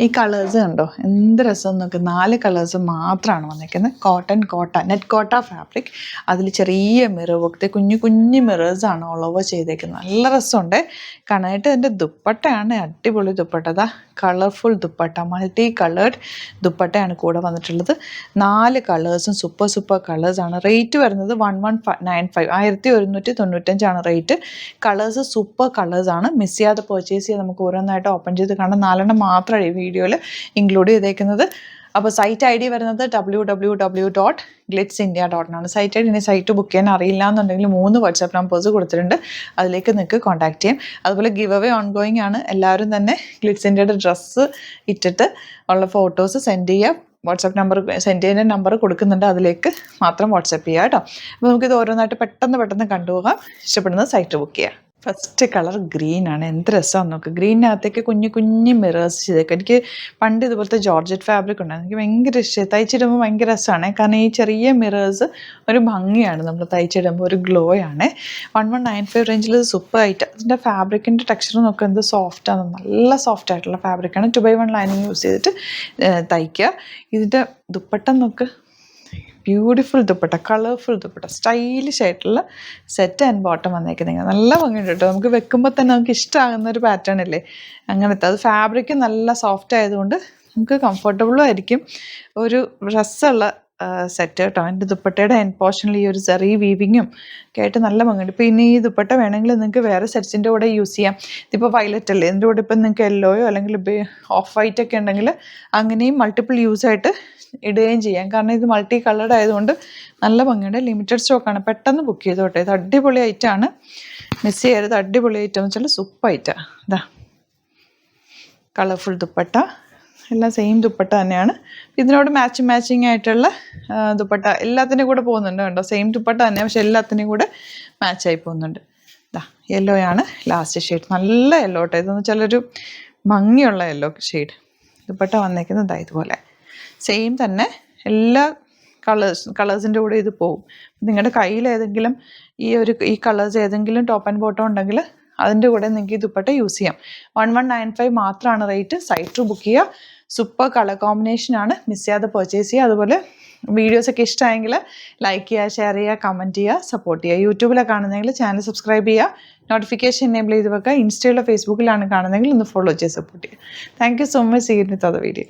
ഈ കളേഴ്സ് കണ്ടോ എന്ത് രസം നോക്ക് 4 കളേഴ്സ് മാത്രമാണ് വന്നിരിക്കുന്നത് കോട്ട നെറ്റ് കോട്ട ഫാബ്രിക് അതിൽ ചെറിയ മിറർ വർക്ക് കുഞ്ഞു കുഞ്ഞു മിറേഴ്സാണ് ഓൾ ഓവർ ചെയ്തേക്കുന്നത് നല്ല രസമുണ്ട് കാണാനായിട്ട് എൻ്റെ ദുപ്പട്ടയാണ് അടിപൊളി dupatta colourful dupatta multi coloured ദുപ്പട്ടയാണ് കൂടെ വന്നിട്ടുള്ളത് 4 കളേഴ്സും സൂപ്പർ കളേഴ്സാണ് റേറ്റ് വരുന്നത് 1195 1195 റേറ്റ് കളേഴ്സ് സൂപ്പർ കളേഴ്സാണ് മിസ് ചെയ്യാതെ പർച്ചേസ് ചെയ്യാൻ നമുക്ക് ഓരോന്നായിട്ട് ഓപ്പൺ ചെയ്ത് കാണാം 4 മാത്രമാണ് ഈ വീഡിയോയിൽ ഇൻക്ലൂഡ് ചെയ്തേക്കുന്നത് അപ്പോൾ സൈറ്റ് ഐ ഡി വരുന്നത് www.glitzindia.in ആണ് site I D site book ചെയ്യാൻ അറിയില്ല എന്നുണ്ടെങ്കിൽ 3 വാട്സാപ്പ് നമ്പേഴ്സ് കൊടുത്തിട്ടുണ്ട് അതിലേക്ക് നിങ്ങൾക്ക് കോൺടാക്ട് ചെയ്യാം അതുപോലെ ഗിവ് അവേ ഓൺഗോയിങ് ആണ് എല്ലാവരും തന്നെ ഗ്ലിറ്റ്സ് ഇന്ത്യയുടെ ഡ്രസ്സ് ഇട്ടിട്ട് ഉള്ള ഫോട്ടോസ് സെൻഡ് ചെയ്യുക വാട്സാപ്പ് നമ്പർ സെൻഡ് ചെയ്യുന്ന നമ്പർ കൊടുക്കുന്നുണ്ട് അതിലേക്ക് മാത്രം വാട്സാപ്പ് ചെയ്യുക കേട്ടോ അപ്പോൾ നമുക്കിത് ഓരോന്നായിട്ട് പെട്ടെന്ന് കണ്ടുപോകാം ഇഷ്ടപ്പെടുന്നത് സൈറ്റ് ബുക്ക് ചെയ്യുക ഫസ്റ്റ് കളർ ഗ്രീനാണ് എന്ത് രസമാണ് നോക്ക് ഗ്രീനകത്തേക്ക് കുഞ്ഞു മിറേഴ്സ് ചെയ്തേക്കും എനിക്ക് പണ്ട് ഇതുപോലത്തെ ജോർജറ്റ് ഫാബ്രിക് ഉണ്ടായിരുന്നു എനിക്ക് ഭയങ്കര ഇഷ്ടമായി തയ്ച്ചിടുമ്പോൾ ഭയങ്കര രസമാണ് കാരണം ഈ ചെറിയ മിറേഴ്സ് ഒരു ഭംഗിയാണ് നമ്മൾ തയ്ച്ചിടുമ്പോൾ ഒരു ഗ്ലോ ആണ് 1195 റേഞ്ചിൽ സൂപ്പർ ആയിട്ട് അതിൻ്റെ ഫാബ്രിക്കിൻ്റെ ടെക്സ്ചർ നോക്കുക എന്ത് സോഫ്റ്റാണ് നല്ല സോഫ്റ്റ് ആയിട്ടുള്ള ഫാബ്രിക്കാണ് 2x1 ലൈനിങ് യൂസ് ചെയ്തിട്ട് തയ്ക്കുക ഇതിൻ്റെ ദുപ്പട്ട നോക്ക് beautiful dupatta colourful dupatta stylish ആയിട്ടുള്ള സെറ്റ് ആൻഡ് ബോട്ടം വന്നേക്കുന്നത് നല്ല ഭംഗിയുണ്ട് കേട്ടോ നമുക്ക് വെക്കുമ്പോൾ തന്നെ നമുക്ക് ഇഷ്ടമാകുന്ന ഒരു പാറ്റേൺ അല്ലേ അങ്ങനത്തെ അത് ഫാബ്രിക് നല്ല സോഫ്റ്റ് ആയതുകൊണ്ട് നമുക്ക് കംഫർട്ടബിളും ആയിരിക്കും ഒരു രസമുള്ള സെറ്റ് കേട്ടോ എൻ്റെ ദുപ്പട്ടയുടെ എൻഡ് പോർഷനിൽ ഈ ഒരു ചെറിയ വീവിങ്ങും ഒക്കെ ആയിട്ട് നല്ല ഭംഗിയുണ്ട് ഇപ്പോൾ ഇനി ഈ ദുപ്പട്ട വേണമെങ്കിൽ നിങ്ങൾക്ക് വേറെ സെറ്റ്സിൻ്റെ കൂടെ യൂസ് ചെയ്യാം ഇതിപ്പോൾ വയലറ്റ് അല്ലേ ഇതിൻ്റെ കൂടെ ഇപ്പം നിങ്ങൾക്ക് യെല്ലോയോ അല്ലെങ്കിൽ ഓഫ് വൈറ്റ് ഒക്കെ ഉണ്ടെങ്കിൽ അങ്ങനെയും മൾട്ടിപ്പിൾ യൂസ് ആയിട്ട് ഇടുകയും ചെയ്യാം കാരണം ഇത് മൾട്ടി കളർഡ് ആയതുകൊണ്ട് നല്ല ഭംഗിയുണ്ട് ലിമിറ്റഡ് സ്റ്റോക്കാണ് പെട്ടെന്ന് ബുക്ക് ചെയ്തോട്ടെ ഇത് അടിപൊളി ഐറ്റമാണ് മിസ് ചെയ്യരുത് അടിപൊളി ഐറ്റം എന്ന് വെച്ചാൽ സൂപ്പർ ഐറ്റമാണ് ഇതാ കളർഫുൾ ദുപ്പട്ട എല്ലാം സെയിം ദുപ്പട്ട തന്നെയാണ് ഇതിനോട് മാച്ചിങ് ആയിട്ടുള്ള ദുപ്പട്ട എല്ലാത്തിനും കൂടെ പോകുന്നുണ്ട് കേട്ടോ സെയിം ദുപ്പട്ട തന്നെയാണ് പക്ഷെ എല്ലാത്തിനും കൂടെ മാച്ചായി പോകുന്നുണ്ട് ഇതാ യെല്ലോ ആണ് ലാസ്റ്റ് ഷെയ്ഡ് നല്ല യെല്ലോ കേട്ടോ ഇതെന്ന് വെച്ചാൽ ഒരു ഭംഗിയുള്ള യെല്ലോ ഷെയ്ഡ് ദുപ്പട്ട വന്നേക്കുന്നത് ഇതുപോലെ സെയിം തന്നെ എല്ലാ കളേഴ്സിൻ്റെ കൂടെ ഇത് പോകും നിങ്ങളുടെ കയ്യിൽ ഏതെങ്കിലും ഈ കളേഴ്സ് ഏതെങ്കിലും ടോപ്പ് ആൻഡ് ബോട്ടം ഉണ്ടെങ്കിൽ അതിൻ്റെ കൂടെ നിങ്ങൾക്ക് ഈ ദുപ്പട്ട യൂസ് ചെയ്യാം 1195 മാത്രമാണ് റേറ്റ് സൈറ്റ് ബുക്ക് ചെയ്യുക സൂപ്പർ കളർ കോമ്പിനേഷനാണ് മിസ് ചെയ്യാതെ പർച്ചേസ് ചെയ്യുക അതുപോലെ വീഡിയോസൊക്കെ ഇഷ്ടമായെങ്കിൽ ലൈക്ക് ചെയ്യുക ഷെയർ ചെയ്യുക കമൻറ്റ് ചെയ്യുക സപ്പോർട്ട് ചെയ്യുക യൂട്യൂബിലാണ് കാണുന്നതെങ്കിൽ ചാനൽ സബ്സ്ക്രൈബ് ചെയ്യുക നോട്ടിഫിക്കേഷൻ എനേബിൾ ചെയ്ത് വെക്കുക ഇൻസ്റ്റയിലോ ഫേസ്ബുക്കിലാണ് കാണുന്നതെങ്കിൽ ഒന്ന് ഫോളോ ചെയ്ത് സപ്പോർട്ട് ചെയ്യുക thank you so much see you with other video